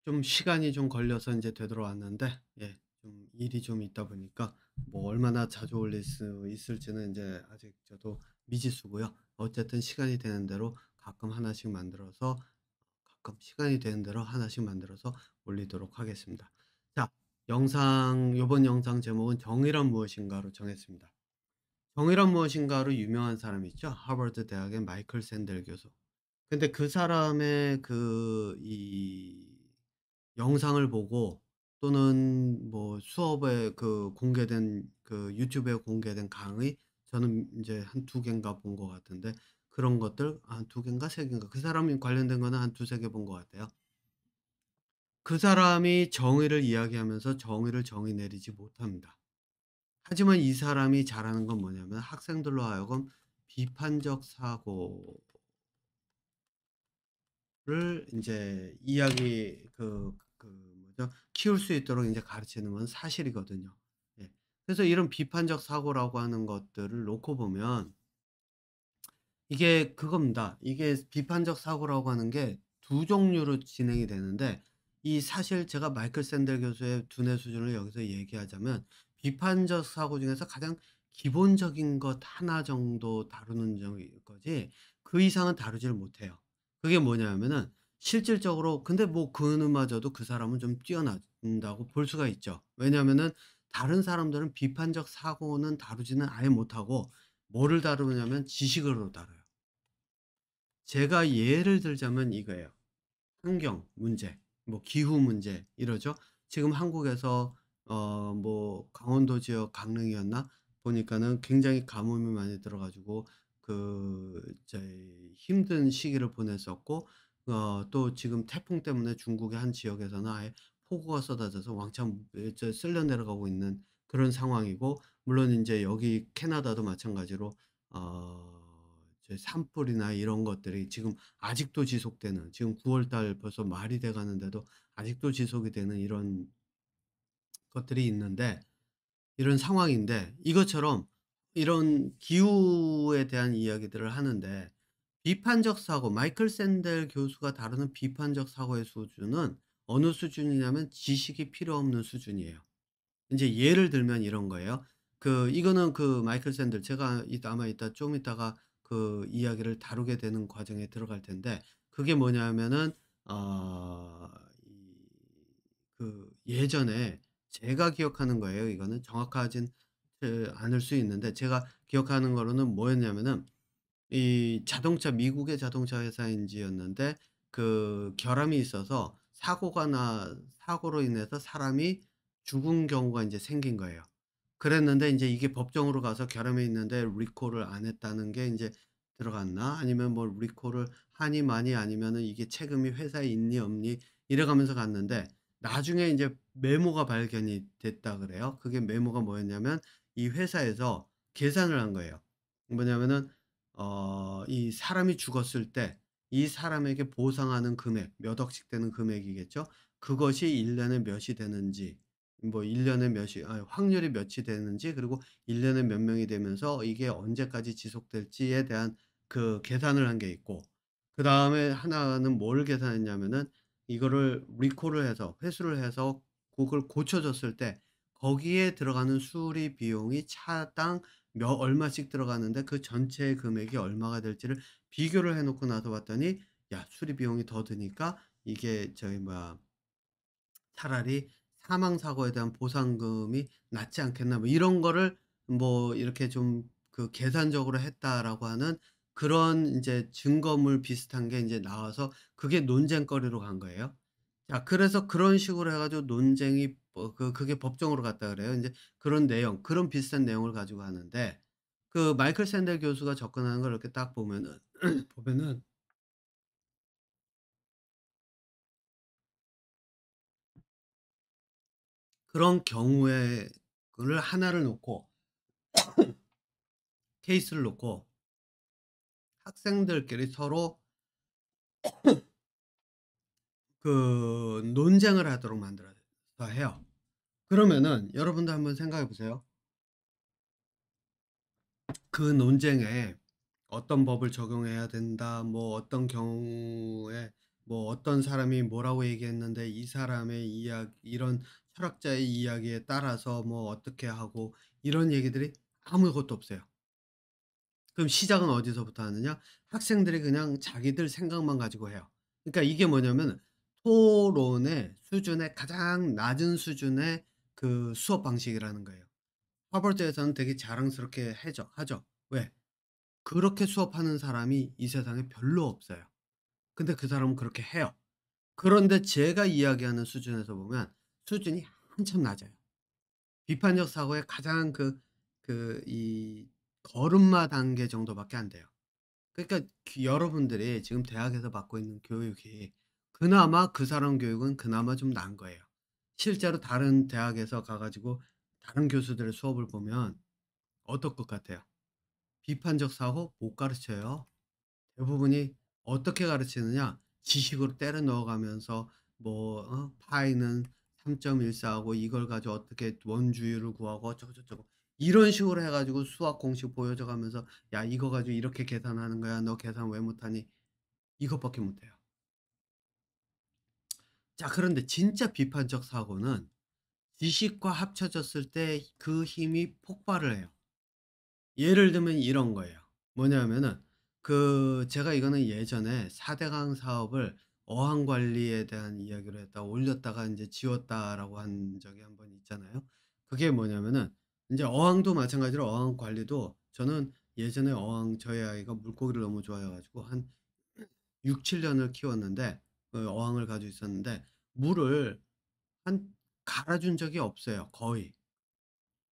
좀 시간이 좀 걸려서 인제 되돌아왔는데 예 좀 일이 좀 있다 보니까 뭐 얼마나 자주 올릴 수 있을지는 인제 아직 저도 미지수고요. 어쨌든 시간이 되는 대로 가끔 하나씩 만들어서 가끔 시간이 되는 대로 하나씩 만들어서 올리도록 하겠습니다. 자, 요번 영상 제목은 정의란 무엇인가로 정했습니다. 정의란 무엇인가로 유명한 사람 있죠? 하버드 대학의 마이클 샌델 교수. 근데 그 사람의 영상을 보고 또는 뭐 수업에 공개된 유튜브에 공개된 강의, 저는 인제 한 두 개인가 본 것 같은데, 그런 것들 한 두 개인가 세 개인가, 그 사람이 관련된 거는 한 두세 개 본 것 같아요. 그 사람이 정의를 이야기하면서 정의를 정의 내리지 못합니다. 하지만 이 사람이 잘하는 건 뭐냐면 학생들로 하여금 비판적 사고를 인제 뭐죠? 키울 수 있도록 인제 가르치는 건 사실이거든요. 예. 그래서 이런 비판적 사고라고 하는 것들을 놓고 보면 이게 그겁니다. 이게 비판적 사고라고 하는 게 두 종류로 진행이 되는데, 이 사실 제가 마이클 샌델 교수의 두뇌 수준을 여기서 얘기하자면 비판적 사고 중에서 가장 기본적인 것 하나 정도 다루는 거지 그 이상은 다루지를 못해요. 그게 뭐냐면은 실질적으로, 근데 뭐 그마저도 그 사람은 좀 뛰어난다고 볼 수가 있죠. 왜냐하면은 다른 사람들은 비판적 사고는 다루지는 아예 못하고 뭐를 다루냐면 지식으로 다뤄요. 제가 예를 들자면 이거예요. 환경 문제, 뭐 기후 문제 이러죠. 지금 한국에서 뭐 강원도 지역 강릉이었나 보니까는 굉장히 가뭄이 많이 들어 가지고 힘든 시기를 보냈었고, 또 지금 태풍 때문에 중국의 한 지역에서는 아예 폭우가 쏟아져서 왕창 쓸려 내려가고 있는 그런 상황이고, 물론 인제 여기 캐나다도 마찬가지로 어 산불이나 이런 것들이 지금 아직도 지속되는, 지금 9월 달 벌써 말이 돼 가는데도 아직도 지속이 되는 이런 것들이 있는데, 이런 상황인데, 이것처럼 이런 기후에 대한 이야기들을 하는데 비판적 사고, 마이클 샌델 교수가 다루는 비판적 사고의 수준은 어느 수준이냐면 지식이 필요 없는 수준이에요. 인제 예를 들면 이런 거예요. 이거는 마이클 샌들, 제가 아마 좀 이따가 이야기를 다루게 되는 과정에 들어갈 텐데, 그게 뭐냐면은 어 이 예전에 제가 기억하는 거예요. 이거는 정확하진 않을 수 있는데 제가 기억하는 거로는 뭐였냐면은 이 자동차, 미국의 자동차 회사인지였는데 결함이 있어서 사고로 인해서 사람이 죽은 경우가 인제 생긴 거예요. 그랬는데 인제 이게 법정으로 가서 결함이 있는데 리콜을 안 했다는 게 인제 들어갔나? 아니면 뭐 리콜을 하니 마니, 아니면은 이게 책임이 회사에 있니 없니 이래 가면서 갔는데, 나중에 인제 메모가 발견이 됐다 그래요. 그게 메모가 뭐였냐면 이 회사에서 계산을 한 거예요. 뭐냐면은 이 사람이 죽었을 때 이 사람에게 보상하는 금액, 몇 억씩 되는 금액이겠죠. 그것이 1 년에 몇이 되는지, 뭐 1 년에 확률이 몇이 되는지, 그리고 1 년에 몇 명이 되면서 이게 언제까지 지속될지에 대한 계산을 한 게 있고, 그다음에 하나는 뭘 계산했냐면은 이거를 리콜을 해서 회수를 해서 그걸 고쳐 줬을 때 거기에 들어가는 수리 비용이 차당 얼마씩 들어가는데 그 전체 금액이 얼마가 될지를 비교를 해 놓고 나서 봤더니, 야 수리 비용이 더 드니까 이게 차라리 사망 사고에 대한 보상금이 낫지 않겠나, 뭐 이런 거를 뭐 이렇게 좀 계산적으로 했다라고 하는 그런 인제 증거물 비슷한 게 인제 나와서 그게 논쟁거리로 간 거예요. 자, 그래서 그런 식으로 해 가지고 논쟁이 그게 법정으로 갔다 그래요. 인제 그런 내용, 그런 비슷한 내용을 가지고 하는데, 마이클 샌델 교수가 접근하는 걸 이렇게 딱 보면은 보면은 그런 경우에 를 하나를 놓고, 케이스를 놓고 학생들끼리 서로 논쟁을 하도록 만들어서 해요. 그러면은 여러분도 한번 생각해 보세요. 그 논쟁에 어떤 법을 적용해야 된다, 뭐 어떤 경우에 뭐 어떤 사람이 뭐라고 얘기했는데 이 사람의 이야기 이런 철학자의 이야기에 따라서 뭐 어떻게 하고 이런 얘기들이 아무것도 없어요. 그럼 시작은 어디서부터 하느냐? 학생들이 그냥 자기들 생각만 가지고 해요. 그러니까 이게 뭐냐면 토론의 수준의 가장 낮은 수준의 그 수업 방식이라는 거예요. 하버드에서는 되게 자랑스럽게 하죠. 왜? 그렇게 수업하는 사람이 이 세상에 별로 없어요. 근데 그 사람은 그렇게 해요. 그런데 제가 이야기하는 수준에서 보면 수준이 한참 낮아요. 비판적 사고의 가장 이 걸음마 단계 정도밖에 안 돼요. 그러니까 여러분들이 지금 대학에서 받고 있는 교육이 그나마 그 사람 교육은 그나마 좀 나은 거예요. 실제로 다른 대학에서 가 가지고 다른 교수들의 수업을 보면 어떨 것 같아요? 비판적 사고 못 가르쳐요. 대부분이 어떻게 가르치느냐? 지식으로 때려 넣어 가면서 뭐 파이는 3.14 하고 이걸 가지고 어떻게 원주율을 구하고 어쩌고저쩌고 이런 식으로 해 가지고 수학 공식 보여줘 가면서 "야 이거 가지고 이렇게 계산하는 거야. 너 계산 왜 못하니?" 이것밖에 못해요. 자 그런데 진짜 비판적 사고는 지식과 합쳐졌을 때 그 힘이 폭발을 해요. 예를 들면 이런 거예요. 뭐냐면은 제가 이거는 예전에 4 대강 사업을 어항 관리에 대한 이야기로 했다가 올렸다가 인제 지웠다라고 한 적이 한번 있잖아요. 그게 뭐냐면은 인제 어항도 마찬가지로 어항 관리도 저는 예전에 저희 아이가 물고기를 너무 좋아해 가지고 한 6-7 년을 키웠는데 그 어항을 가지고 있었는데 물을 한 갈아 준 적이 없어요 거의.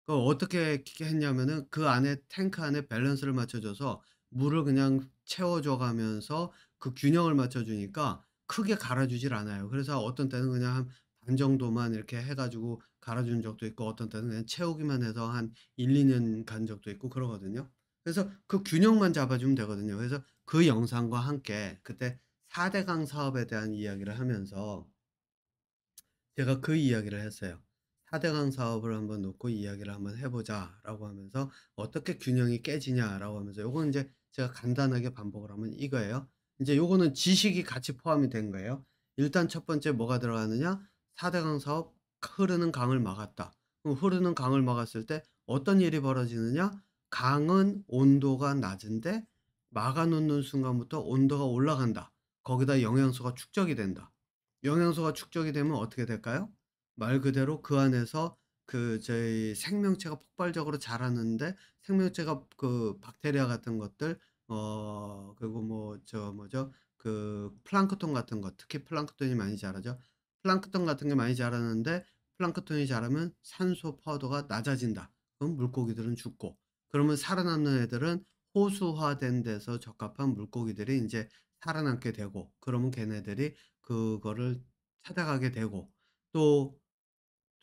어떻게 했냐면은 그 안에 탱크 안에 밸런스를 맞춰 줘서 물을 그냥 채워 줘 가면서 그 균형을 맞춰 주니까 크게 갈아 주질 않아요. 그래서 어떤 때는 그냥 한 반 정도만 이렇게 해 가지고 갈아 준 적도 있고 어떤 때는 그냥 채우기만 해서 한 1-2년 간 적도 있고 그러거든요. 그래서 그 균형만 잡아 주면 되거든요. 그래서 그 영상과 함께 그때 4 대강 사업에 대한 이야기를 하면서 제가 그 이야기를 했어요. "4 대강 사업을 한번 놓고 이야기를 한번 해 보자."라고 하면서 "어떻게 균형이 깨지냐."라고 하면서 요건 인제 제가 간단하게 반복을 하면 이거예요. 인제 요거는 지식이 같이 포함이 된 거예요. 일단 첫 번째 뭐가 들어가느냐? 4 대강 사업 흐르는 강을 막았다. 그럼 흐르는 강을 막았을 때 어떤 일이 벌어지느냐? 강은 온도가 낮은데 막아 놓는 순간부터 온도가 올라간다. 거기다 영양소가 축적이 된다. 영양소가 축적이 되면 어떻게 될까요? 말 그대로 그 안에서 저희 생명체가 폭발적으로 자라는데 생명체가 그 박테리아 같은 것들 그리고 뭐 뭐죠? 플랑크톤 같은 것 특히 플랑크톤이 많이 자라죠. 플랑크톤 같은 게 많이 자라는데 플랑크톤이 자라면 산소 포화도가 낮아진다. 그럼 물고기들은 죽고 그러면 살아남는 애들은 호수화된 데서 적합한 물고기들이 인제 살아남게 되고 그러면 걔네들이 그거를 찾아가게 되고 또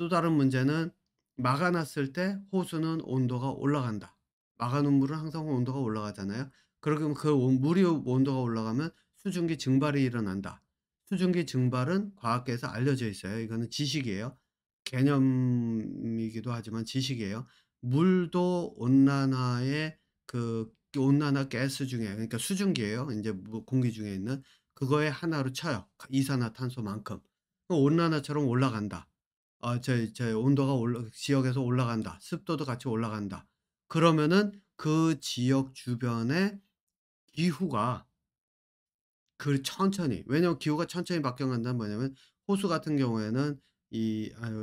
다른 문제는 막아 놨을 때 호수는 온도가 올라간다. 막아 놓은 물은 항상 온도가 올라가잖아요. 그러면 물이 온도가 올라가면 수증기 증발이 일어난다. 수증기 증발은 과학계에서 알려져 있어요. 이거는 지식이에요. 개념이기도 하지만 지식이에요. 물도 온난화의 온난화 가스 중에 그러니까 수증기예요. 인제 공기 중에 있는 그거의 하나로 쳐요. 이산화탄소만큼. 온난화처럼 올라간다. 온도가 지역에서 올라간다. 습도도 같이 올라간다. 그러면은 그 지역 주변의 기후가 천천히 왜냐면 기후가 천천히 바뀌어간다는 뭐냐면 호수 같은 경우에는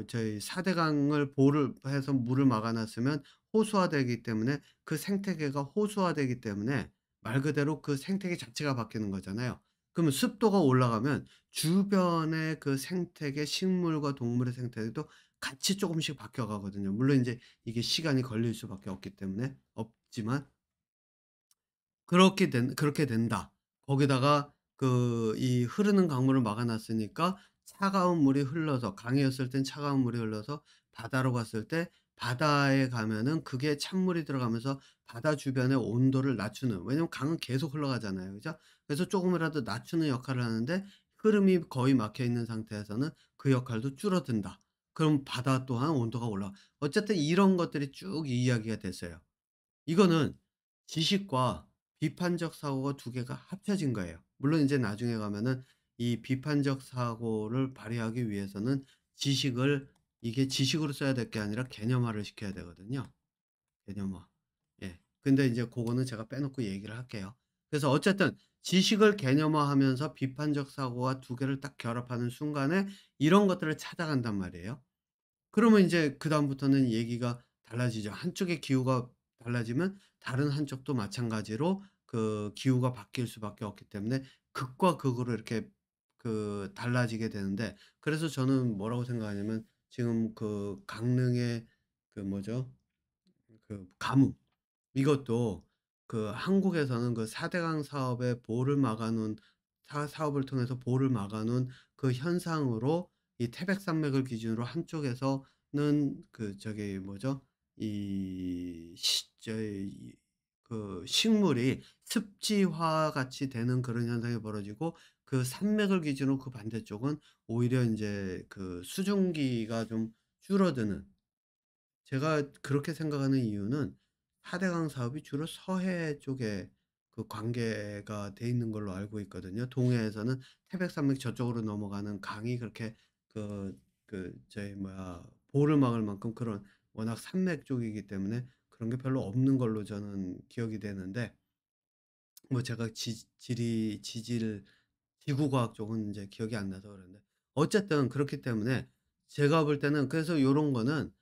저희 4 대강을 보를 해서 물을 막아 놨으면 호수화되기 때문에 그 생태계가 호수화되기 때문에 말 그대로 그 생태계 자체가 바뀌는 거잖아요. 그러면 습도가 올라가면 주변의 그 생태계 식물과 동물의 생태계도 같이 쪼금씩 바뀌어 가거든요. 물론 인제 이게 시간이 걸릴 수밖에 없기 때문에 없지만 그렇게 된다. 거기다가 이 흐르는 강물을 막아 놨으니까 차가운 물이 흘러서 강이었을 땐 차가운 물이 흘러서 바다로 갔을 때 바다에 가면은 그게 찬물이 들어가면서 바다 주변의 온도를 낮추는 왜냐면 강은 계속 흘러가잖아요. 그죠? 그래서 쪼금이라도 낮추는 역할을 하는데 흐름이 거의 막혀 있는 상태에서는 그 역할도 줄어든다. 그럼 바다 또한 온도가 어쨌든 이런 것들이 쭉 이야기가 됐어요. 이거는 지식과 비판적 사고가 두 개가 합쳐진 거예요. 물론 이제 나중에 가면은 이 비판적 사고를 발휘하기 위해서는 지식을 이게 지식으로 써야 될 게 아니라 개념화를 시켜야 되거든요. 개념화. 예. 근데 이제 고거는 제가 빼놓고 얘기를 할게요. 그래서 어쨌든 지식을 개념화하면서 비판적 사고와 두 개를 딱 결합하는 순간에 이런 것들을 찾아간단 말이에요. 그러면 인제 그다음부터는 얘기가 달라지죠. 한쪽의 기후가 달라지면 다른 한쪽도 마찬가지로 그 기후가 바뀔 수밖에 없기 때문에 극과 극으로 이렇게 달라지게 되는데, 그래서 저는 뭐라고 생각하냐면 지금 그 강릉의 그 뭐죠? 가뭄, 이것도 한국에서는 그 4 대강 사업의 보를 막아 놓은 사업을 통해서 보를 막아 놓은 그 현상으로 이 태백산맥을 기준으로 한쪽에서는 저기 뭐죠? 이 시 저이 식물이 습지화 같이 되는 그런 현상이 벌어지고, 그 산맥을 기준으로 그 반대쪽은 오히려 인제 수증기가 좀 줄어드는, 제가 그렇게 생각하는 이유는 4 대강 사업이 주로 서해 쪽에 관계가 돼 있는 걸로 알고 있거든요. 동해에서는 태백산맥 저쪽으로 넘어가는 강이 그렇게 저기 뭐야 보를 막을 만큼 그런 워낙 산맥 쪽이기 때문에 그런 게 별로 없는 걸로 저는 기억이 되는데, 뭐 제가 지 지리 지질 지구 과학 쪽은 인제 기억이 안 나서 그러는데, 어쨌든 그렇기 때문에 제가 볼 때는 그래서 요런 거는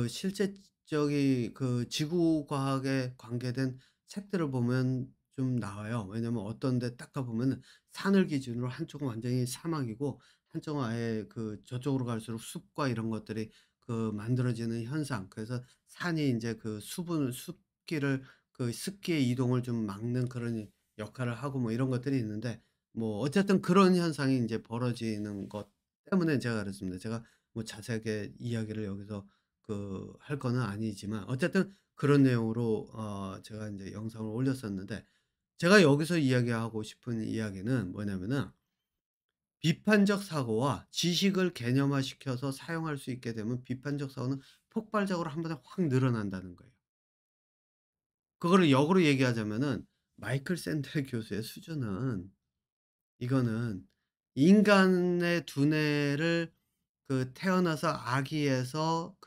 실제적인 지구 과학에 관계된 책들을 보면 좀 나와요. 왜냐면 어떤 데 딱 가 보면은 산을 기준으로 한쪽은 완전히 사막이고 한쪽은 아예 저쪽으로 갈수록 숲과 이런 것들이 만들어지는 현상. 그래서 산이 인제 습기를 습기의 이동을 좀 막는 그런 역할을 하고 뭐 이런 것들이 있는데, 뭐 어쨌든 그런 현상이 인제 벌어지는 것 때문에 제가 그랬습니다. 제가 뭐 자세하게 이야기를 여기서 할 거는 아니지만 어쨌든 그런 내용으로 제가 인제 영상을 올렸었는데, 제가 여기서 이야기하고 싶은 이야기는 뭐냐면은 비판적 사고와 지식을 개념화시켜서 사용할 수 있게 되면 비판적 사고는 폭발적으로 한 번에 확 늘어난다는 거예요. 그거를 역으로 얘기하자면은 마이클 샌델 교수의 수준은, 이거는 인간의 두뇌를 태어나서 아기에서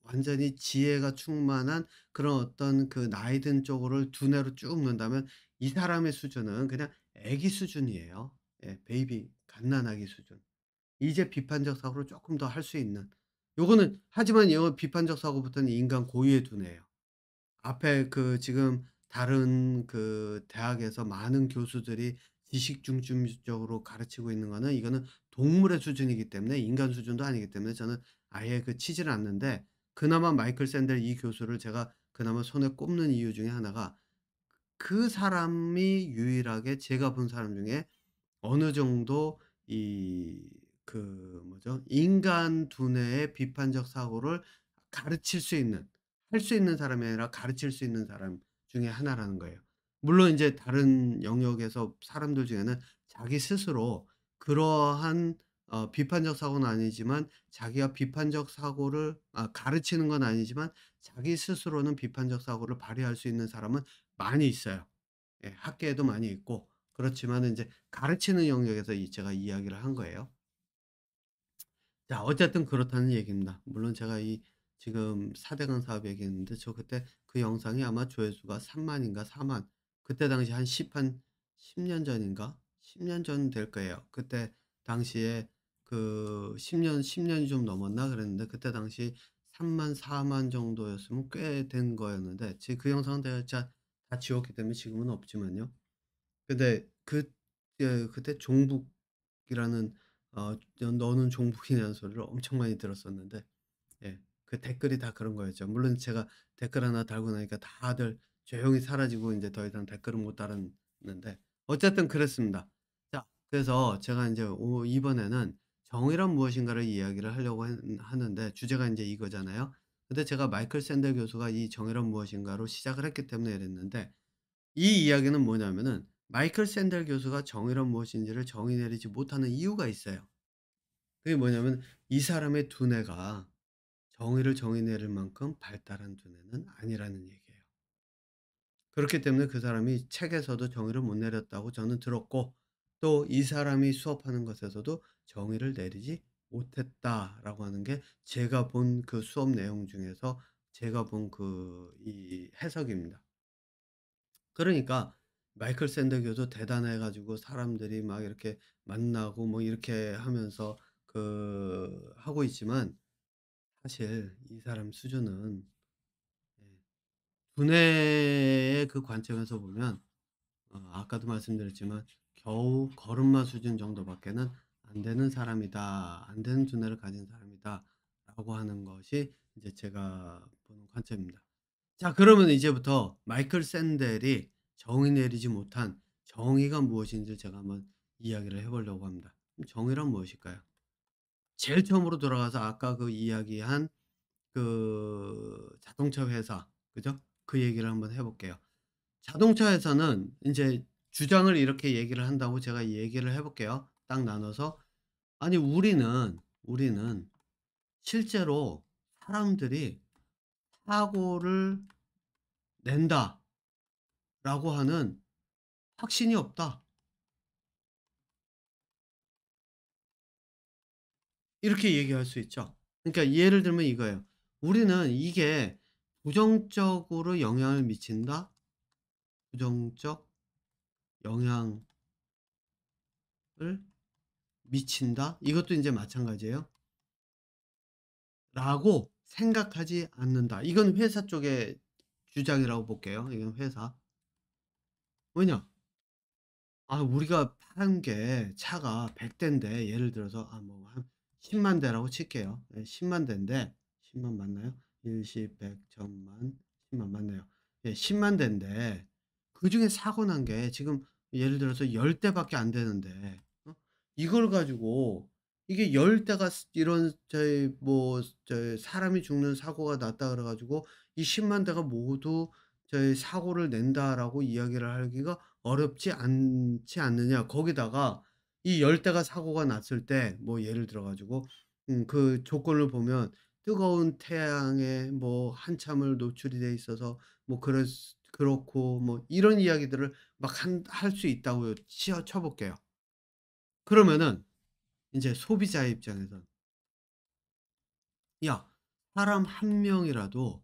완전히 지혜가 충만한 그런 어떤 나이 든 쪽으로 두뇌로 쭉 논다면 이 사람의 수준은 그냥 아기 수준이에요. 예, 베이비 갓난아기 수준. 이제 비판적 사고를 쪼끔 더 할 수 있는, 요거는 하지만 요 비판적 사고부터는 인간 고유의 두뇌예요. 앞에 지금 다른 대학에서 많은 교수들이 지식 중심적으로 가르치고 있는 거는, 이거는 동물의 수준이기 때문에 인간 수준도 아니기 때문에 저는 아예 치지를 않는데, 그나마 마이클 샌델 이 교수를 제가 그나마 손에 꼽는 이유 중에 하나가 그 사람이 유일하게 제가 본 사람 중에 어느 정도 이 뭐죠? 인간 두뇌의 비판적 사고를 가르칠 수 있는, 할 수 있는 사람이 아니라 가르칠 수 있는 사람 중에 하나라는 거예요. 물론 인제 다른 영역에서 사람들 중에는 자기 스스로 그러한 비판적 사고는 아니지만 자기가 비판적 사고를 가르치는 건 아니지만 자기 스스로는 비판적 사고를 발휘할 수 있는 사람은 많이 있어요. 예, 학계에도 많이 있고 그렇지만은 인제 가르치는 영역에서 제가 이야기를 한 거예요. 자, 어쨌든 그렇다는 얘기입니다. 물론 제가 지금 4 대강 사업 얘기했는데 저 그때 그 영상이 아마 조회수가 3만 인가 4만, 그때 당시 한 10년 전인가 10년 전 될 거예요. 그때 당시에 10 년이 좀 넘었나 그랬는데 그때 당시 3만 4만 정도였으면 꽤 된 거였는데, 지금 그 영상은 제가 다 지웠기 때문에 지금은 없지만요. 근데 그때 종북이라는 "너는 종북이냐."는 소리를 엄청 많이 들었었는데, 예, 그 댓글이 다 그런 거였죠. 물론 제가 댓글 하나 달고 나니까 다들 조용히 사라지고 인제 더 이상 댓글을 못 달았는데 어쨌든 그랬습니다. 자, 그래서 제가 인제 이번에는 정의란 무엇인가를 이야기를 하려고 하는데 주제가 인제 이거잖아요. 근데 제가 마이클 샌델 교수가 이 정의란 무엇인가로 시작을 했기 때문에 이랬는데, 이 이야기는 뭐냐면은 마이클 샌델 교수가 정의란 무엇인지를 정의 내리지 못하는 이유가 있어요. 그게 뭐냐면 이 사람의 두뇌가 정의를 정의 내릴 만큼 발달한 두뇌는 아니라는 얘기예요. 그렇기 때문에 그 사람이 책에서도 정의를 못 내렸다고 저는 들었고, 또 이 사람이 수업하는 것에서도 정의를 내리지 못했다라고 하는 게 제가 본 그 수업 내용 중에서 제가 본 그 이 해석입니다. 그러니까 마이클 샌더 교도 대단해 가지고 사람들이 막 이렇게 만나고 뭐 이렇게 하면서 하고 있지만 사실 이 사람 수준은 예 두뇌의 그 관점에서 보면 아까도 말씀드렸지만 겨우 걸음마 수준 정도밖에는 안 되는 사람이다. 안 되는 두뇌를 가진 사람이다라고 하는 것이 이제 제가 보는 관점입니다. 자 그러면 이제부터 마이클 샌델이 정의 내리지 못한 정의가 무엇인지 제가 한번 이야기를 해 보려고 합니다. 정의란 무엇일까요? 제일 처음으로 돌아가서 아까 그 이야기한 자동차 회사 그죠? 그 얘기를 한번 해 볼게요. 자동차 회사는 인제 주장을 이렇게 얘기를 한다고 제가 얘기를 해 볼게요, 딱 나눠서. 아니 우리는 실제로 사람들이 사고를 낸다라고 하는 확신이 없다. 이렇게 얘기할 수 있죠. 그러니까 예를 들면 이거예요. 우리는 이게 부정적으로 영향을 미친다. 부정적 영향을 미친다. 이것도 인제 마찬가지예요. 라고 생각하지 않는다. 이건 회사 쪽의 주장이라고 볼게요. 이건 회사. 왜냐? 우리가 파는 게 차가 100 대인데 예를 들어서 뭐 한 10만 대라고 칠게요. 예 10만 대인데 10만 맞나요? 일십, 백, 천만, 10만 맞네요. 예 10만 대인데 그중에 사고 난 게 지금 예를 들어서 10 대밖에 안 되는데 이걸 가지고 이게 10 대가 이런 사람이 죽는 사고가 났다 그래 가지고 이 10만 대가 모두 "사고를 낸다."라고 이야기를 하기가 어렵지 않지 않느냐. 거기다가 이 10 대가 사고가 났을 때 뭐 예를 들어 가지고 그 조건을 보면 뜨거운 태양에 뭐 한참을 노출이 돼 있어서 뭐 그렇고 뭐 이런 이야기들을 막 할 수 있다고 쳐 볼게요. 그러면은 인제 소비자의 입장에선 '야 사람 한 명이라도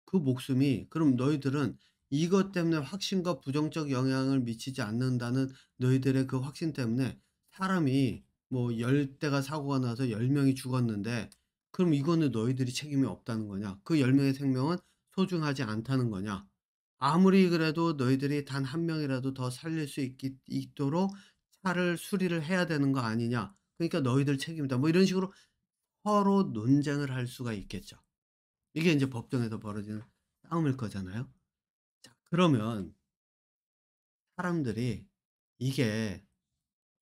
그 목숨이 그럼 너희들은 이것 때문에 확신과 부정적 영향을 미치지 않는다는 너희들의 그 확신 때문에 사람이 뭐 10 대가 사고가 나서 10 명이 죽었는데 그럼 이거는 너희들이 책임이 없다는 거냐? 그 10 명의 생명은 소중하지 않다는 거냐? 아무리 그래도 너희들이 단 한 명이라도 더 살릴 수 있도록 차를 수리를 해야 되는 거 아니냐? 그러니까 너희들 책임이다. 뭐 이런 식으로 서로 논쟁을 할 수가 있겠죠. 이게 인제 법정에서 벌어지는 싸움일 거잖아요. 자 그러면 사람들이 이게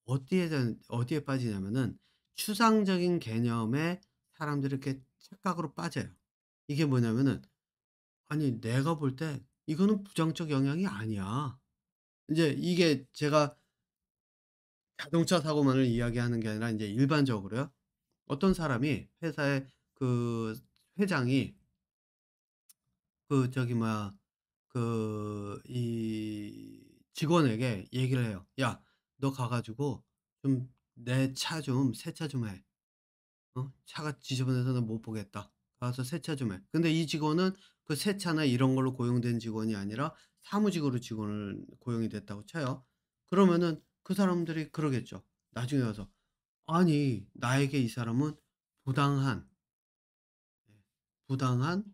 어디에 빠지냐면은 추상적인 개념에 사람들이 이렇게 착각으로 빠져요. 이게 뭐냐면은 '아니 내가 볼 때 이거는 부정적 영향이 아니야.' 인제 이게 제가 자동차 사고만을 이야기하는 게 아니라 인제 일반적으로요. 어떤 사람이 회사의 그 회장이 저기 뭐야 이 직원에게 얘기를 해요. "야 너 가 가지고 좀 내 차 좀 세차 좀 해. 차가 지저분해서 나 못 보겠다. 가서 세차 좀 해." 근데 이 직원은 그 세차나 이런 걸로 고용된 직원이 아니라 사무직으로 직원을 고용이 됐다고 쳐요. 그러면은 그 사람들이 그러겠죠. 나중에 와서 "아니 나에게 이 사람은 부당한 예 부당한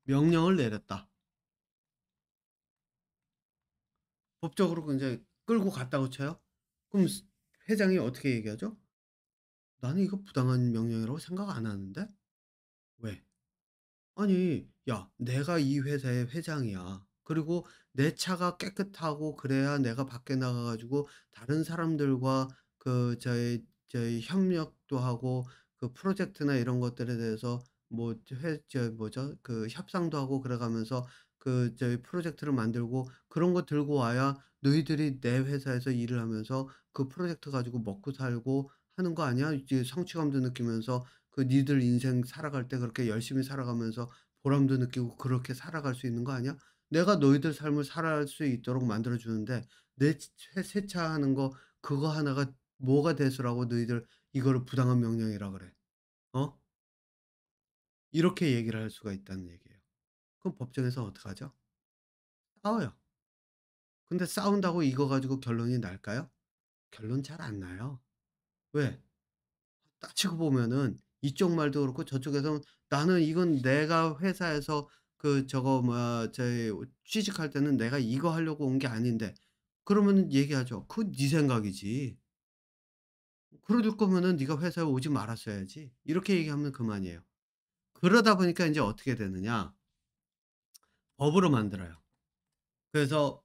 명령을 내렸다." 법적으로 그 인제 끌고 갔다고 쳐요. 그럼 회장이 어떻게 얘기하죠? "나는 이거 부당한 명령이라고 생각 안 하는데." 왜? 아니 야 내가 이 회사의 회장이야. 그리고 내 차가 깨끗하고 그래야 내가 밖에 나가 가지고 다른 사람들과 협력도 하고 그 프로젝트나 이런 것들에 대해서 뭐 회 저 뭐죠? 협상도 하고 그래 가면서 프로젝트를 만들고 그런 거 들고 와야 너희들이 내 회사에서 일을 하면서 그 프로젝트 가지고 먹고 살고 하는 거 아니야? 이제 성취감도 느끼면서 니들 인생 살아갈 때 그렇게 열심히 살아가면서 보람도 느끼고 그렇게 살아갈 수 있는 거 아니야? 내가 너희들 삶을 살아갈 수 있도록 만들어 주는데 내 세차하는 거 그거 하나가 뭐가 대수라고 너희들 이거를 부당한 명령이라 그래. 어? 이렇게 얘기를 할 수가 있다는 얘기예요. 그럼 법정에서 어떡하죠? 싸워요. 근데 싸운다고 이거 가지고 결론이 날까요? 결론 잘 안 나요. 왜? 따지고 보면은 이쪽 말도 그렇고 저쪽에서 "나는 이건 내가 회사에서 그 저거 뭐야 저희 취직할 때는 내가 이거 하려고 온 게 아닌데." 그러면은 얘기하죠. "그건 네 생각이지. 그럴 거면은 네가 회사에 오지 말았어야지." 이렇게 얘기하면 그만이에요. 그러다 보니까 인제 어떻게 되느냐. 법으로 만들어요. 그래서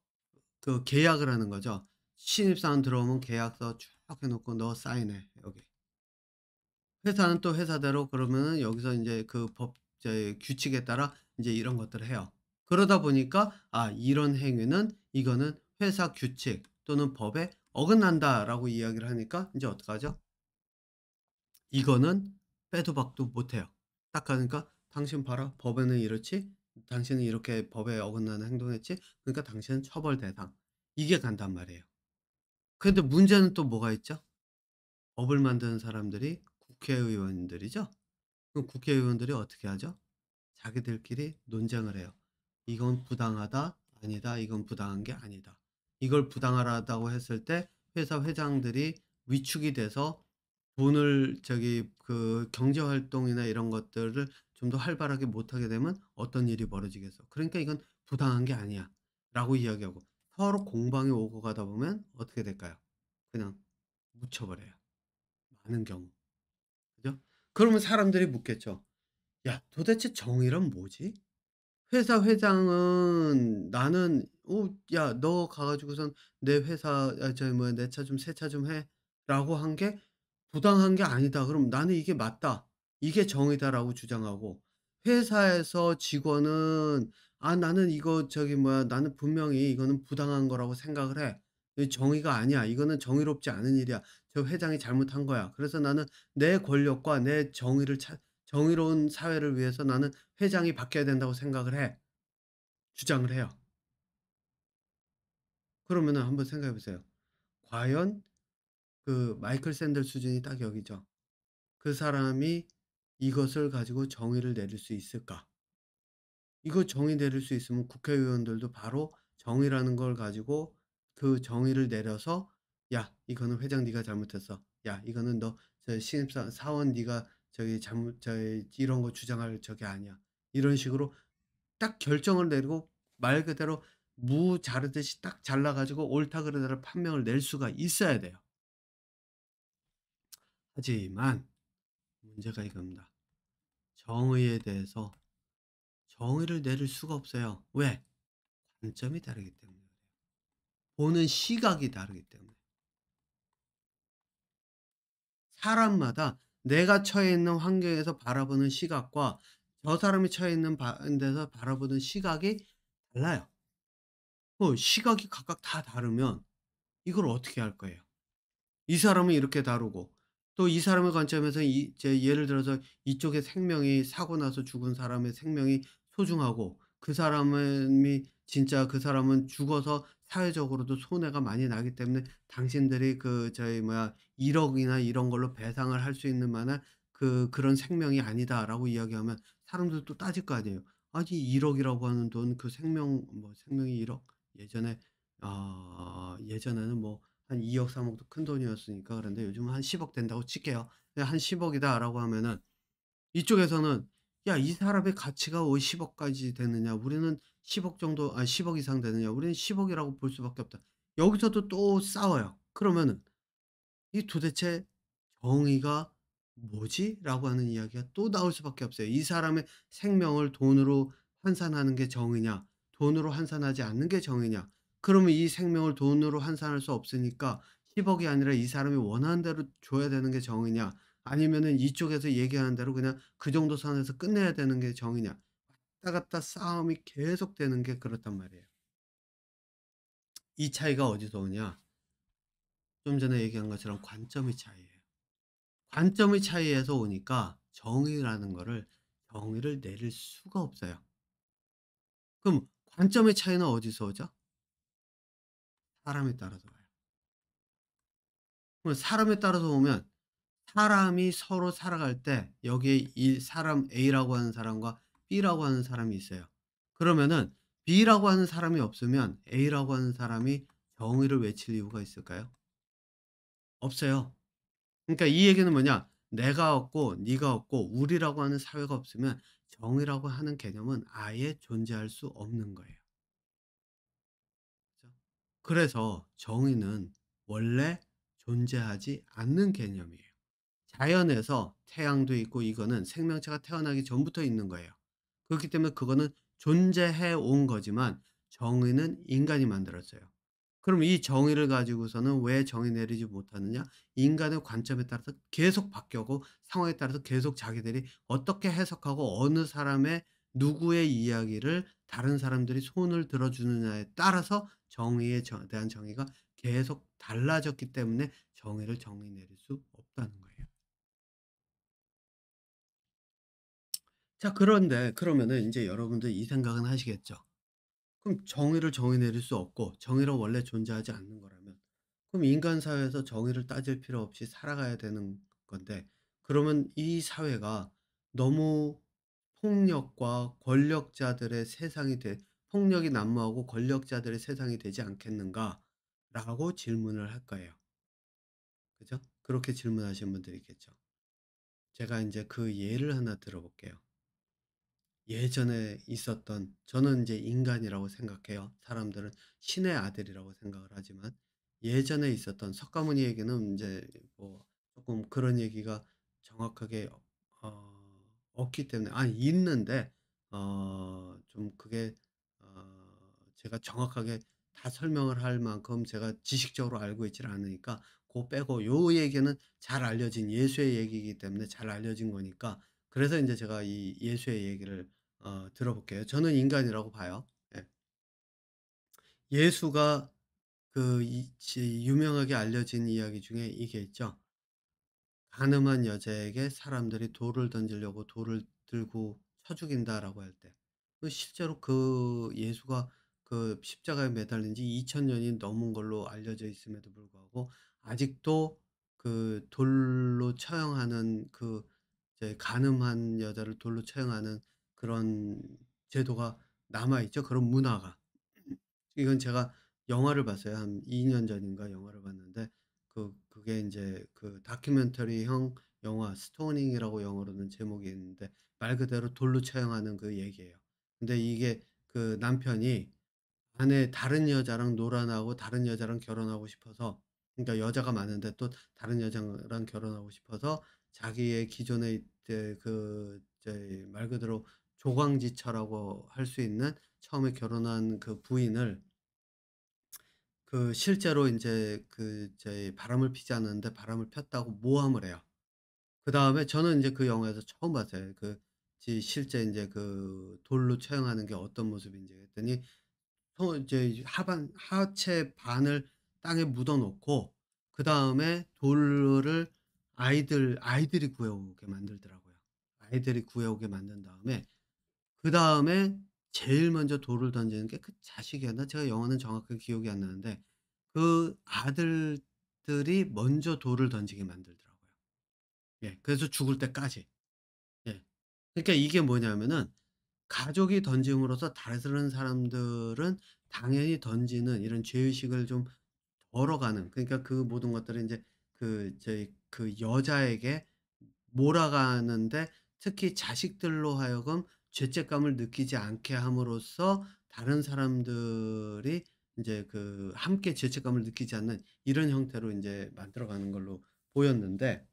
그 계약을 하는 거죠. 신입사원 들어오면 계약서 쭉 해 놓고 "너 사인해, 여기." 회사는 또 회사대로 그러면은 여기서 인제 그 법 저희 규칙에 따라 인제 이런 것들을 해요. 그러다 보니까 '아 이런 행위는 이거는 회사 규칙 또는 법에 어긋난다.'라고 이야기를 하니까 인제 어떡하죠? 이거는 빼도 박도 못 해요. 딱 가니까 "당신 봐라. 법에는 이렇지. 당신은 이렇게 법에 어긋나는 행동했지. 그러니까 당신은 처벌 대상." 이게 간단 말이에요. 근데 문제는 또 뭐가 있죠? 법을 만드는 사람들이 국회의원들이죠. 그럼 국회의원들이 어떻게 하죠? 자기들끼리 논쟁을 해요. "이건 부당하다. 아니다. 이건 부당한 게 아니다." 이걸 부당하다고 했을 때 회사 회장들이 위축이 돼서 돈을 저기 그 경제 활동이나 이런 것들을 좀 더 활발하게 못하게 되면 어떤 일이 벌어지겠어. 그러니까 "이건 부당한 게 아니야."라고 이야기하고 서로 공방이 오고 가다 보면 어떻게 될까요? 그냥 묻혀 버려요, 많은 경우. 그죠? 그러면 사람들이 묻겠죠. "야 도대체 정의란 뭐지?" 회사 회장은 나는 "야 너 가 가지고선 내 회사 저기 뭐야 내 차 좀 세차 좀 해."라고 한 게 "부당한 게 아니다." 그럼 "나는 이게 맞다. 이게 정의다."라고 주장하고 회사에서 직원은 "아 나는 이거 저기 뭐야 나는 분명히 이거는 부당한 거라고 생각을 해. 이 정의가 아니야. 이거는 정의롭지 않은 일이야. 저 회장이 잘못한 거야. 그래서 나는 내 권력과 내 정의를 정의로운 사회를 위해서 나는 회장이 바뀌어야 된다고 생각을 해." 주장을 해요. 그러면은 한번 생각해 보세요. 과연 그 마이클 샌델 수준이 딱 여기죠. 그 사람이 이것을 가지고 정의를 내릴 수 있을까? 이거 정의 내릴 수 있으면 국회의원들도 바로 정의라는 걸 가지고 그 정의를 내려서 "야 이거는 회장 네가 잘못했어. 야 이거는 너 저 신입사 사원 네가 저기 잘못 저기 이런 거 주장할 저게 아니야." 이런 식으로 딱 결정을 내리고 말 그대로 무 자르듯이 딱 잘라 가지고 옳다 그르다를 판명을 낼 수가 있어야 돼요. 하지만 문제가 이겁니다. 정의에 대해서 정의를 내릴 수가 없어요. 왜? 관점이 다르기 때문에 그래요. 보는 시각이 다르기 때문에. 사람마다 내가 처해 있는 환경에서 바라보는 시각과 저 사람이 처해 있는 데서 바라보는 시각이 달라요. 시각이 각각 다 다르면 이걸 어떻게 할 거예요? 이 사람은 이렇게 다루고 또 이 사람의 관점에서 이제 예를 들어서 이쪽의 생명이 사고 나서 죽은 사람의 생명이 소중하고 그 사람이 진짜 그 사람은 죽어서 사회적으로도 손해가 많이 나기 때문에 당신들이 그 저희 뭐야 1억 이나 이런 걸로 배상을 할 수 있는 만한 그런 생명이 아니다."라고 이야기하면 사람들도 따질 거 아니에요. 아니 1억 이라고 하는 돈 그 생명이 1억 예전에 예전에는 뭐 한 2억 3 억도 큰돈이었으니까 그런데 요즘은 한 10억 된다고 칠게요. 근데 한 10억 이다라고 하면은 이쪽에서는 '야 이 사람의 가치가 왜 10억 까지 되느냐. 우리는 10억 정도 10억 이상 되느냐. 우리는 10억 이라고 볼 수밖에 없다.' 여기서도 또 싸워요. 그러면은 이 도대체 '정의가 뭐지?'라고 하는 이야기가 또 나올 수밖에 없어요. 이 사람의 생명을 돈으로 환산하는 게 정의냐, 돈으로 환산하지 않는 게 정의냐. 그러면 이 생명을 돈으로 환산할 수 없으니까 10억이 아니라 이 사람이 원하는 대로 줘야 되는 게 정의냐, 아니면은 이쪽에서 얘기하는 대로 그냥 그 정도 선에서 끝내야 되는 게 정의냐. 왔다 갔다 싸움이 계속되는 게 그렇단 말이에요. 이 차이가 어디서 오냐? 좀 전에 얘기한 것처럼 관점의 차이예요. 관점의 차이에서 오니까 정의를 내릴 수가 없어요. 그럼 관점의 차이는 어디서 오죠? 사람에 따라서 와요. 그럼 사람에 따라서 오면 사람이 서로 살아갈 때 여기에 이 사람 A라고 하는 사람과 B라고 하는 사람이 있어요. 그러면은 B라고 하는 사람이 없으면 A라고 하는 사람이 정의를 외칠 이유가 있을까요? 없어요. 그러니까 이 얘기는 뭐냐? 내가 없고 네가 없고 우리라고 하는 사회가 없으면 정의라고 하는 개념은 아예 존재할 수 없는 거예요. 그죠? 그래서 정의는 원래 존재하지 않는 개념이에요. 자연에서 태양도 있고 이거는 생명체가 태어나기 전부터 있는 거예요. 그렇기 때문에 그거는 존재해 온 거지만 정의는 인간이 만들었어요. 그럼 이 정의를 가지고서는 왜 정의 내리지 못하느냐? 인간의 관점에 따라서 계속 바뀌고 상황에 따라서 계속 자기들이 어떻게 해석하고 어느 사람의 누구의 이야기를 다른 사람들이 손을 들어주느냐에 따라서 정의에 대한 정의가 계속 달라졌기 때문에 정의를 정의 내릴 수 없다는 거예요. 자, 그런데 그러면은 인제 여러분들 이 생각은 하시겠죠. 그럼 정의를 정의 내릴 수 없고 정의는 원래 존재하지 않는 거라면 그럼 인간 사회에서 정의를 따질 필요 없이 살아가야 되는 건데 그러면 이 사회가 너무 폭력과 권력자들의 세상이 폭력이 난무하고 권력자들의 세상이 되지 않겠는가라고 질문을 할 거예요. 그죠? 그렇게 질문하시는 분들이 있겠죠. 제가 인제 그 예를 하나 들어 볼게요. 예전에 있었던 저는 이제 인간이라고 생각해요. 사람들은 신의 아들이라고 생각을 하지만 예전에 있었던 석가모니 얘기는 이제 뭐 조금 그런 얘기가 정확하게 없기 때문에 아니 있는데 좀 그게 제가 정확하게 다 설명을 할 만큼 제가 지식적으로 알고 있지를 않으니까 고 빼고 요 얘기는 잘 알려진 예수의 얘기이기 때문에 잘 알려진 거니까 그래서 인제 제가 이 예수의 얘기를 들어볼게요. 저는 인간이라고 봐요. 예. 예수가 유명하게 알려진 이야기 중에 이게 있죠. 가늠한 여자에게 사람들이 돌을 던지려고 돌을 들고 쳐 죽인다라고 할 때 실제로 예수가 십자가에 매달린 지 2000 년이 넘은 걸로 알려져 있음에도 불구하고 아직도 돌로 처형하는 이제 가늠한 여자를 돌로 처형하는 그런 제도가 남아 있죠. 그런 문화가. 이건 제가 영화를 봤어요. 한 2년 전인가 영화를 봤는데 그게 인제 다큐멘터리형 영화 스토닝이라고 영어로는 제목이 있는데 말 그대로 돌로 처형하는 그 얘기예요. 근데 이게 남편이 다른 여자랑 놀아나고 다른 여자랑 결혼하고 싶어서 그러니까 여자가 많은데 또 다른 여자랑 결혼하고 싶어서 자기의 기존에 이제 이제 말 그대로 조광지처라고 할 수 있는 처음에 결혼한 그 부인을 실제로 인제 이제 바람을 피지 않았는데 바람을 폈다고 모함을 해요. 그다음에 저는 인제 그 영화에서 처음 봤어요. 실제 인제 돌로 처형하는 게 어떤 모습인지 그랬더니 이제 하체 반을 땅에 묻어 놓고 그다음에 돌을 아이들이 구해 오게 만들더라고요. 아이들이 구해 오게 만든 다음에 그다음에 제일 먼저 돌을 던지는 게 그 자식이었나? 제가 영어는 정확하게 기억이 안 나는데 아들들이 먼저 돌을 던지게 만들더라고요. 예. 그래서 죽을 때까지. 예. 그러니까 이게 뭐냐면은 가족이 던짐으로써 다른 사람들은 당연히 던지는 이런 죄의식을 좀 덜어가는 그러니까 그 모든 것들을 인제 저희 여자에게 몰아가는데 특히 자식들로 하여금 죄책감을 느끼지 않게 함으로써 다른 사람들이 인제 함께 죄책감을 느끼지 않는 이런 형태로 인제 만들어 가는 걸로 보였는데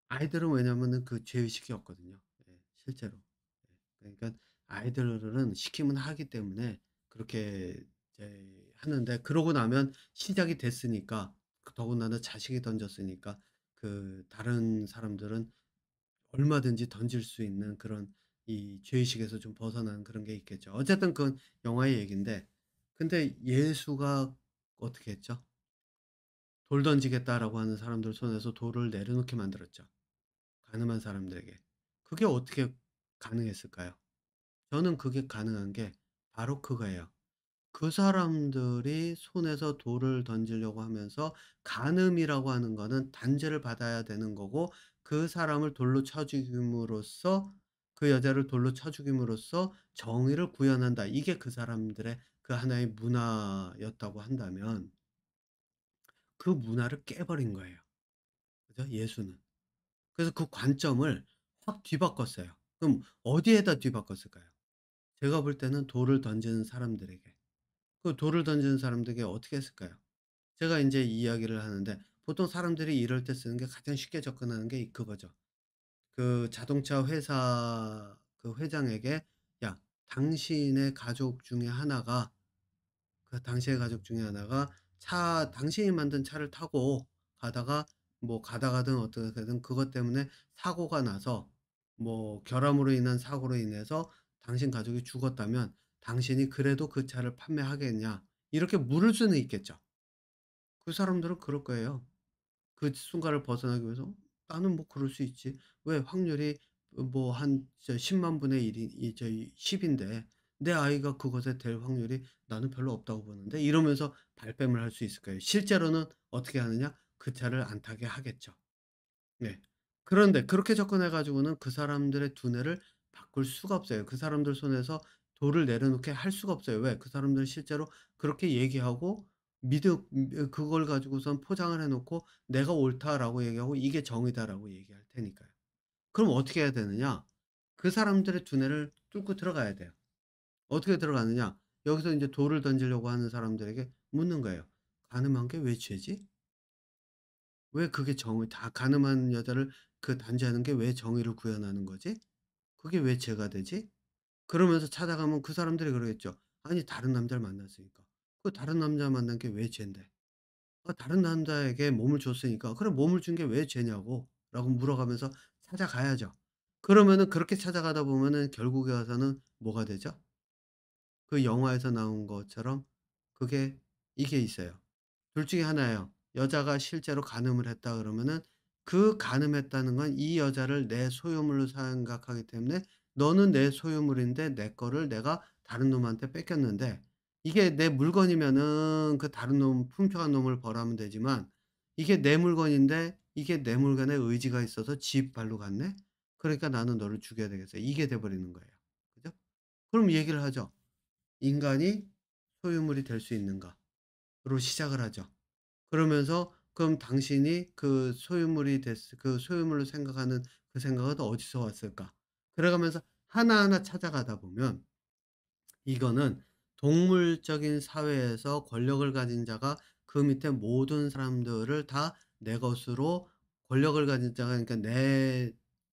아이들은 왜냐면은 죄의식이 없거든요. 예 실제로. 예. 그러니까 아이들은 시키면 하기 때문에 그렇게 이제 하는데 그러고 나면 시작이 됐으니까 더군다나 자식이 던졌으니까 다른 사람들은 얼마든지 던질 수 있는 그런 이 죄의식에서 좀 벗어나는 그런 게 있겠죠. 어쨌든 그건 영화의 얘기인데 근데 예수가 어떻게 했죠? "돌 던지겠다."라고 하는 사람들 손에서 돌을 내려놓게 만들었죠, 가늠한 사람들에게. 그게 어떻게 가능했을까요? 저는 그게 가능한 게 바로 그거예요. 그 사람들이 손에서 돌을 던지려고 하면서 간음이라고 하는 거는 단죄를 받아야 되는 거고 그 사람을 돌로 쳐 죽임으로써 그 여자를 돌로 쳐 죽임으로써 정의를 구현한다. 이게 그 사람들의 그 하나의 문화였다고 한다면 그 문화를 깨버린 거예요. 그죠? 예수는. 그래서 그 관점을 확 뒤바꿨어요. 그럼 어디에다 뒤바꿨을까요? 제가 볼 때는 돌을 던지는 사람들에게. 그 돌을 던지는 사람들에게 어떻게 했을까요? 제가 인제 이야기를 하는데 보통 사람들이 이럴 때 쓰는 게 가장 쉽게 접근하는 게 그거죠. 그 자동차 회사 그 회장에게 "야 당신의 가족 중에 하나가 그 당신의 가족 중에 하나가 차 당신이 만든 차를 타고 가다가 뭐 가다가든 어떻게든 그것 때문에 사고가 나서 뭐 결함으로 인한 사고로 인해서 당신 가족이 죽었다면 당신이 그래도 그 차를 판매하겠냐?" 이렇게 물을 수는 있겠죠. 그 사람들은 그럴 거예요. 그 순간을 벗어나기 위해서 '나는 뭐 그럴 수 있지. 왜 확률이 뭐 한 저 10만 분의 1이 이 저기 10 인데 내 아이가 그것에 될 확률이 나는 별로 없다고 보는데.' 이러면서 발뺌을 할 수 있을 거예요. 실제로는 어떻게 하느냐? 그 차를 안 타게 하겠죠. 네. 그런데 그렇게 접근해 가지고는 그 사람들의 두뇌를 바꿀 수가 없어요. 그 사람들 손에서 돌을 내려놓게 할 수가 없어요. 왜? 그 사람들은 실제로 그렇게 얘기하고 그걸 가지고선 포장을 해 놓고 "내가 옳다."라고 얘기하고 "이게 정의다."라고 얘기할 테니까요. 그럼 어떻게 해야 되느냐? 그 사람들의 두뇌를 뚫고 들어가야 돼요. 어떻게 들어가느냐? 여기서 인제 돌을 던지려고 하는 사람들에게 묻는 거예요. "가늠한 게 왜 죄지? 왜 그게 정의 다 가늠한 여자를 그 단죄하는 게 왜 정의를 구현하는 거지? 그게 왜 죄가 되지?" 그러면서 찾아가면 그 사람들이 그러겠죠. "아니 다른 남자를 만났으니까." "그 다른 남자 만난 게 왜 죄인데?" 다른 남자에게 몸을 줬으니까 "그래 몸을 준 게 왜 죄냐고?"라고 물어가면서 찾아가야죠. 그러면은 그렇게 찾아가다 보면은 결국에 와서는 뭐가 되죠? 그 영화에서 나온 것처럼 그게 이게 있어요. 둘 중에 하나예요. 여자가 실제로 간음을 했다 그러면은 그 간음했다는 건 이 여자를 내 소유물로 생각하기 때문에 "너는 내 소유물인데 내 거를 내가 다른 놈한테 뺏겼는데 이게 내 물건이면은 그 다른 놈 훔쳐간 놈을 벌하면 되지만 이게 내 물건인데 이게 내 물건에 의지가 있어서 지 발로 갔네? 그러니까 나는 너를 죽여야 되겠어." 이게 돼 버리는 거예요. 그죠? 그럼 얘기를 하죠. "인간이 소유물이 될 수 있는가?"로 시작을 하죠. 그러면서 "그럼 당신이 그 소유물로 생각하는 그 생각은 어디서 왔을까?" 그래 가면서 하나하나 찾아가다 보면 이거는 동물적인 사회에서 권력을 가진 자가 그 밑에 모든 사람들을 다 내 것으로 권력을 가진 자가 그러니까 내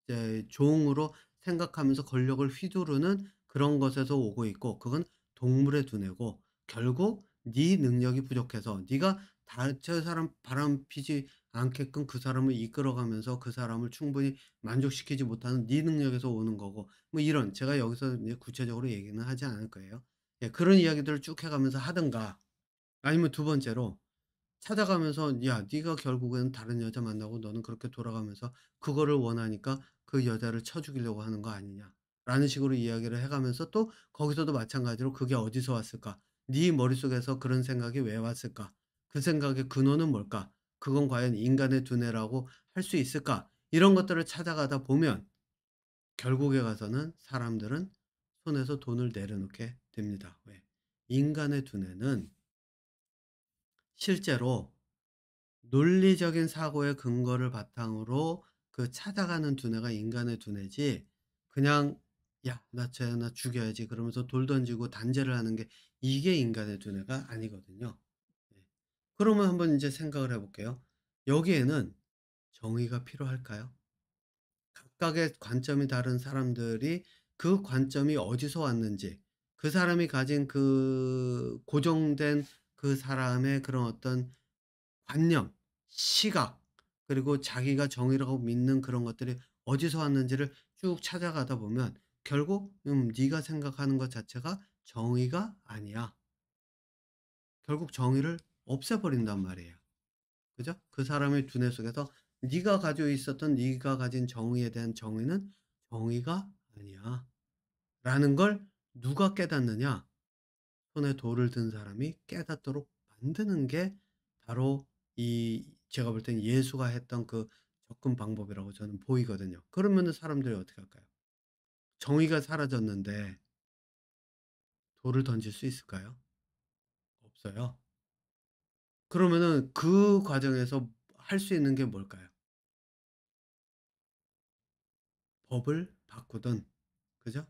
이제 종으로 생각하면서 권력을 휘두르는 그런 것에서 오고 있고 그건 동물의 두뇌고 결국 네 능력이 부족해서 네가 저 사람 바람피지 않게끔 그 사람을 이끌어가면서 그 사람을 충분히 만족시키지 못하는 네 능력에서 오는 거고 뭐 이런 제가 여기서 이제 구체적으로 얘기는 하지 않을 거예요. 예 그런 이야기들을 쭉 해 가면서 하든가 아니면 두 번째로 찾아가면서 "야 네가 결국에는 다른 여자 만나고 너는 그렇게 돌아가면서 그거를 원하니까 그 여자를 쳐 죽이려고 하는 거 아니냐."라는 식으로 이야기를 해 가면서 또 거기서도 마찬가지로 "그게 어디서 왔을까? 네 머릿속에서 그런 생각이 왜 왔을까? 그 생각의 근원은 뭘까? 그건 과연 인간의 두뇌라고 할 수 있을까?" 이런 것들을 찾아가다 보면 결국에 가서는 사람들은 손에서 돈을 내려놓게 됩니다. 왜? 인간의 두뇌는 실제로 논리적인 사고의 근거를 바탕으로 그 찾아가는 두뇌가 인간의 두뇌지 그냥 '야 나 쟤 하나 죽여야지.' 그러면서 돌 던지고 단죄를 하는 게 이게 인간의 두뇌가 아니거든요. 네. 그러면 한번 인제 생각을 해 볼게요. 여기에는 정의가 필요할까요? 각각의 관점이 다른 사람들이 그 관점이 어디서 왔는지 그 사람이 가진 그 고정된 그 사람의 그런 어떤 관념, 시각 그리고 자기가 정의라고 믿는 그런 것들이 어디서 왔는지를 쭉 찾아가다 보면 결국 네가 생각하는 것 자체가 정의가 아니야. 결국 정의를 없애버린단 말이에요. 그죠? 그 사람의 두뇌 속에서 네가 가지고 있었던 네가 가진 정의에 대한 정의는 정의가 아니야. 라는 걸 누가 깨닫느냐? 손에 돌을 든 사람이 깨닫도록 만드는 게 바로 이 제가 볼 땐 예수가 했던 그 접근 방법이라고 저는 보이거든요. 그러면은 사람들이 어떻게 할까요? 정의가 사라졌는데 돌을 던질 수 있을까요? 없어요. 그러면은 그 과정에서 할 수 있는 게 뭘까요? 법을 바꾸든, 그죠?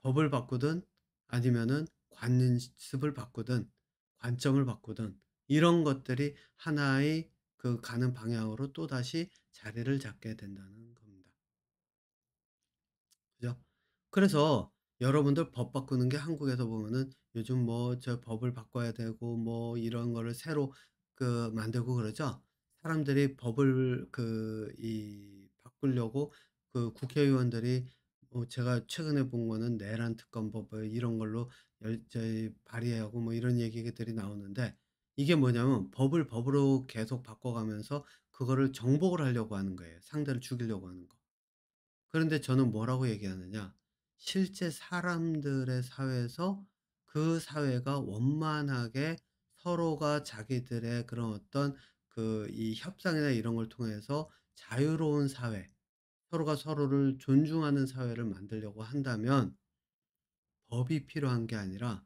법을 바꾸든 아니면은 관습을 바꾸든 관점을 바꾸든 이런 것들이 하나의 그 가는 방향으로 또다시 자리를 잡게 된다는 겁니다. 그죠? 그래서 여러분들 법 바꾸는 게 한국에서 보면은 요즘 뭐 저 법을 바꿔야 되고 뭐 이런 거를 새로 그 만들고 그러죠. 사람들이 법을 바꾸려고 그 국회의원들이 제가 최근에 본 거는 내란 특검법 뭐 이런 걸로 저희 발의하고 뭐 이런 얘기들이 나오는데 이게 뭐냐면 법을 법으로 계속 바꿔가면서 그거를 정복을 하려고 하는 거예요. 상대를 죽이려고 하는 거. 그런데 저는 뭐라고 얘기하느냐. 실제 사람들의 사회에서 그 사회가 원만하게 서로가 자기들의 그런 어떤 이 협상이나 이런 걸 통해서 자유로운 사회, 서로가 서로를 존중하는 사회를 만들려고 한다면 법이 필요한 게 아니라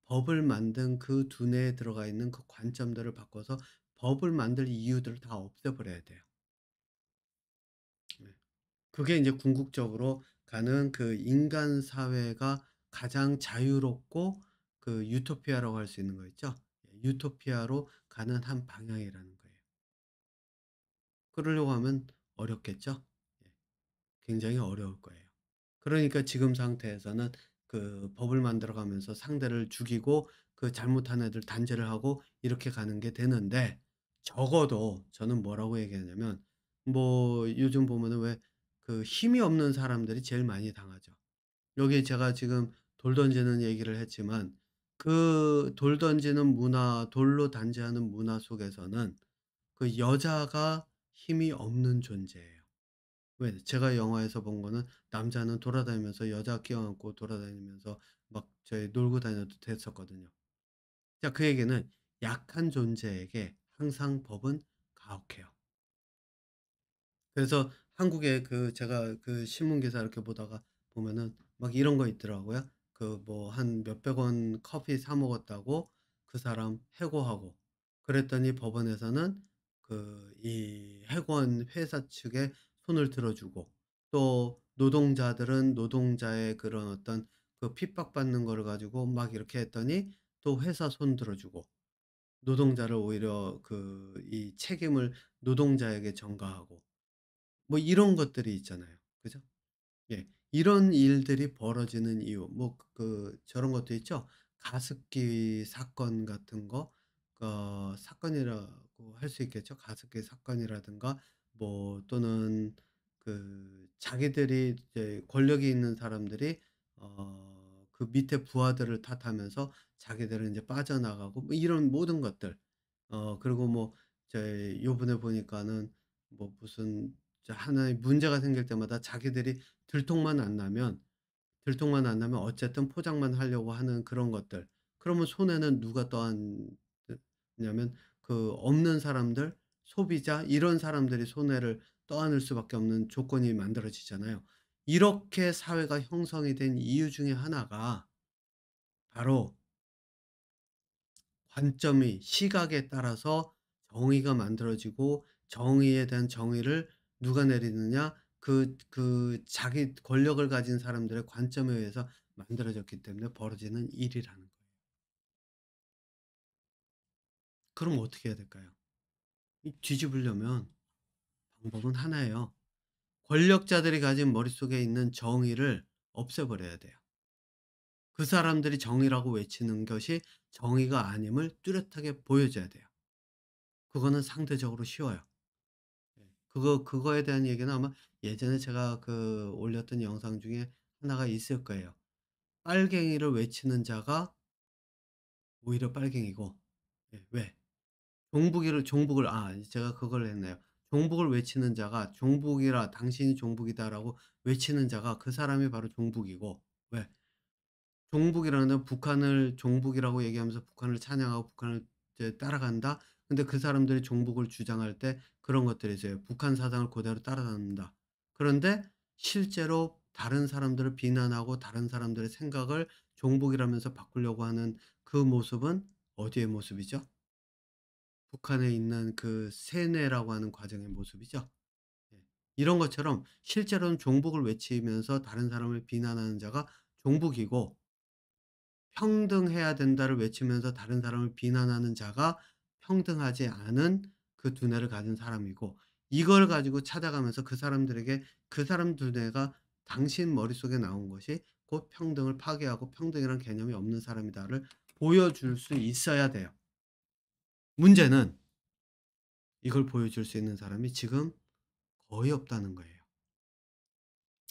법을 만든 그 두뇌에 들어가 있는 그 관점들을 바꿔서 법을 만들 이유들을 다 없애버려야 돼요. 네. 그게 이제 궁극적으로 가는 그 인간 사회가 가장 자유롭고 그 유토피아라고 할 수 있는 거 있죠? 예, 유토피아로 가는 한 방향이라는 거예요. 그러려고 하면 어렵겠죠? 예, 굉장히 어려울 거예요. 그러니까 지금 상태에서는 그 법을 만들어 가면서 상대를 죽이고 그 잘못한 애들 단죄를 하고 이렇게 가는 게 되는데 적어도 저는 뭐라고 얘기하냐면 뭐 요즘 보면은 왜 그 힘이 없는 사람들이 제일 많이 당하죠. 여기 제가 지금 돌 던지는 얘기를 했지만 그 돌 던지는 문화, 돌로 단지하는 문화 속에서는 그 여자가 힘이 없는 존재예요. 왜 제가 영화에서 본 거는 남자는 돌아다니면서 여자 끼워 안고 돌아다니면서 막 저희 놀고 다녀도 됐었거든요. 자, 그 얘기는 약한 존재에게 항상 법은 가혹해요. 그래서 한국에 그 제가 그 신문 기사 이렇게 보다가 보면은 막 이런 거 있더라고요. 그 뭐 한 몇백 원 커피 사 먹었다고 그 사람 해고하고 그랬더니 법원에서는 이 해고한 회사 측에 손을 들어주고 또 노동자들은 노동자의 그런 어떤 그 핍박받는 거를 가지고 막 이렇게 했더니 또 회사 손 들어주고 노동자를 오히려 이 책임을 노동자에게 전가하고 뭐 이런 것들이 있잖아요. 그죠? 예. 이런 일들이 벌어지는 이유 뭐 저런 것도 있죠. 가습기 사건 같은 거 사건이라고 할 수 있겠죠. 가습기 사건이라든가 뭐 또는 자기들이 이제 권력이 있는 사람들이 그 밑에 부하들을 탓하면서 자기들은 이제 빠져나가고 뭐 이런 모든 것들. 그리고 뭐 요번에 보니까는 뭐 무슨 하나의 문제가 생길 때마다 자기들이 들통만 안 나면 어쨌든 포장만 하려고 하는 그런 것들. 그러면 손해는 누가 떠안냐면 없는 사람들, 소비자 이런 사람들이 손해를 떠안을 수밖에 없는 조건이 만들어지잖아요. 이렇게 사회가 형성이 된 이유 중에 하나가 바로 관점이 시각에 따라서 정의가 만들어지고 정의에 대한 정의를 누가 내리느냐 자기 권력을 가진 사람들의 관점에 의해서 만들어졌기 때문에 벌어지는 일이라는 거예요. 그럼 어떻게 해야 될까요? 이 뒤집으려면 방법은 하나예요. 권력자들이 가진 머릿속에 있는 정의를 없애버려야 돼요. 그 사람들이 정의라고 외치는 것이 정의가 아님을 뚜렷하게 보여줘야 돼요. 그거는 상대적으로 쉬워요. 예. 그거에 대한 얘기는 아마 예전에 제가 올렸던 영상 중에 하나가 있을 거예요. 빨갱이를 외치는 자가 오히려 빨갱이고 예 왜? 종북을 제가 그걸 했네요. 종북을 외치는 자가 종북이라 "당신이 종북이다."라고 외치는 자가 그 사람이 바로 종북이고 왜? 종북이라는 건 북한을 종북이라고 얘기하면서 북한을 찬양하고 북한을 이제 따라간다. 근데 그 사람들이 종북을 주장할 때 그런 것들이 있어요. 북한 사상을 그대로 따라간다. 그런데 실제로 다른 사람들을 비난하고 다른 사람들의 생각을 종북이라면서 바꾸려고 하는 그 모습은 어디의 모습이죠? 북한에 있는 그 세뇌라고 하는 과정의 모습이죠. 예. 이런 것처럼 실제로는 종북을 외치면서 다른 사람을 비난하는 자가 종북이고, 평등해야 된다를 외치면서 다른 사람을 비난하는 자가 평등하지 않은 그 두뇌를 가진 사람이고, 이걸 가지고 찾아가면서 그 사람들에게 그 사람 두뇌가 당신 머릿속에 나온 것이 곧 평등을 파괴하고 평등이란 개념이 없는 사람이다를 보여줄 수 있어야 돼요. 문제는 이걸 보여줄 수 있는 사람이 지금 거의 없다는 거예요.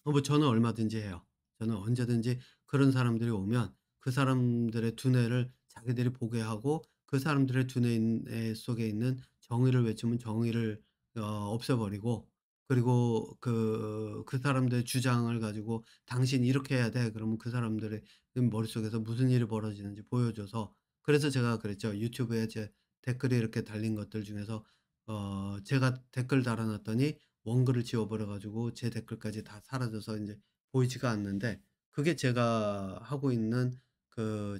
뭐 저는 얼마든지 해요. 저는 언제든지 그런 사람들이 오면 그 사람들의 두뇌를 자기들이 보게 하고, 그 사람들의 두뇌 속에 있는 정의를 외치면 정의를 없애 버리고, 그리고 그 사람들의 주장을 가지고 "당신이 이렇게 해야 돼." 그러면 그 사람들의 머릿속에서 무슨 일이 벌어지는지 보여줘서, 그래서 제가 그랬죠. 유튜브에 제 댓글이 이렇게 달린 것들 중에서 제가 댓글 달아 놨더니 원글을 지워 버려 가지고 제 댓글까지 다 사라져서 인제 보이지가 않는데, 그게 제가 하고 있는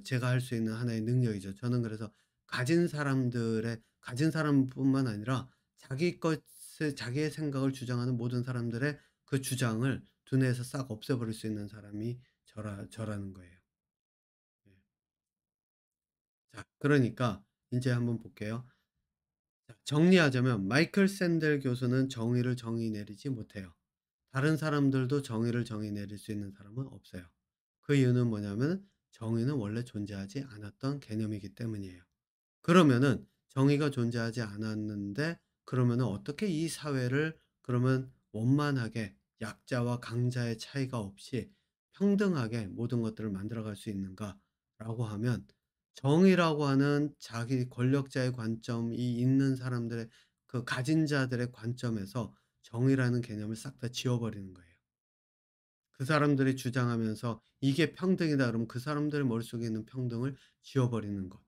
제가 할 수 있는 하나의 능력이죠. 저는 그래서 가진 사람뿐만 아니라 자기의 생각을 주장하는 모든 사람들의 그 주장을 두뇌에서 싹 없애버릴 수 있는 사람이 저라는 거예요. 예. 자, 그러니까 인제 한번 볼게요. 자, 정리하자면 마이클 샌델 교수는 정의를 정의 내리지 못해요. 다른 사람들도 정의를 정의 내릴 수 있는 사람은 없어요. 그 이유는 뭐냐면 정의는 원래 존재하지 않았던 개념이기 때문이에요. 그러면은 정의가 존재하지 않았는데, 그러면은 어떻게 이 사회를 그러면 원만하게 약자와 강자의 차이가 없이 평등하게 모든 것들을 만들어 갈 수 있는가라고 하면, 정의라고 하는 자기 권력자의 관점이 있는 사람들의 그 가진 자들의 관점에서 정의라는 개념을 싹 다 지워버리는 거예요. 그 사람들이 주장하면서 "이게 평등이다." 그러면 그 사람들 머릿속에 있는 평등을 지워버리는 것.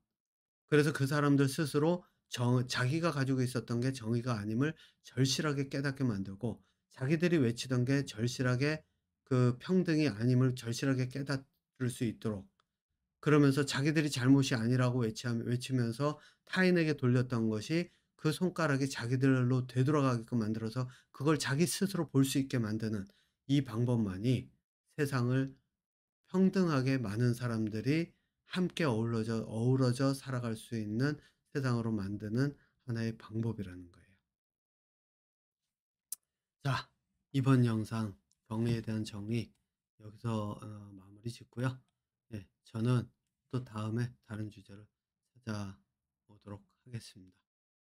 그래서 그 사람들 스스로 자기가 가지고 있었던 게 정의가 아님을 절실하게 깨닫게 만들고, 자기들이 외치던 게 절실하게 그 평등이 아님을 절실하게 깨달을 수 있도록, 그러면서 자기들이 잘못이 아니라고 외치면서 타인에게 돌렸던 것이 그 손가락이 자기들로 되돌아가게끔 만들어서 그걸 자기 스스로 볼 수 있게 만드는 이 방법만이 세상을 평등하게 많은 사람들이 함께 어우러져 살아갈 수 있는 세상으로 만드는 하나의 방법이라는 거예요. 자, 이번 영상 정의에 대한 정의 여기서 마무리 짓고요. 네, 저는 또 다음에 다른 주제로 찾아오도록 하겠습니다.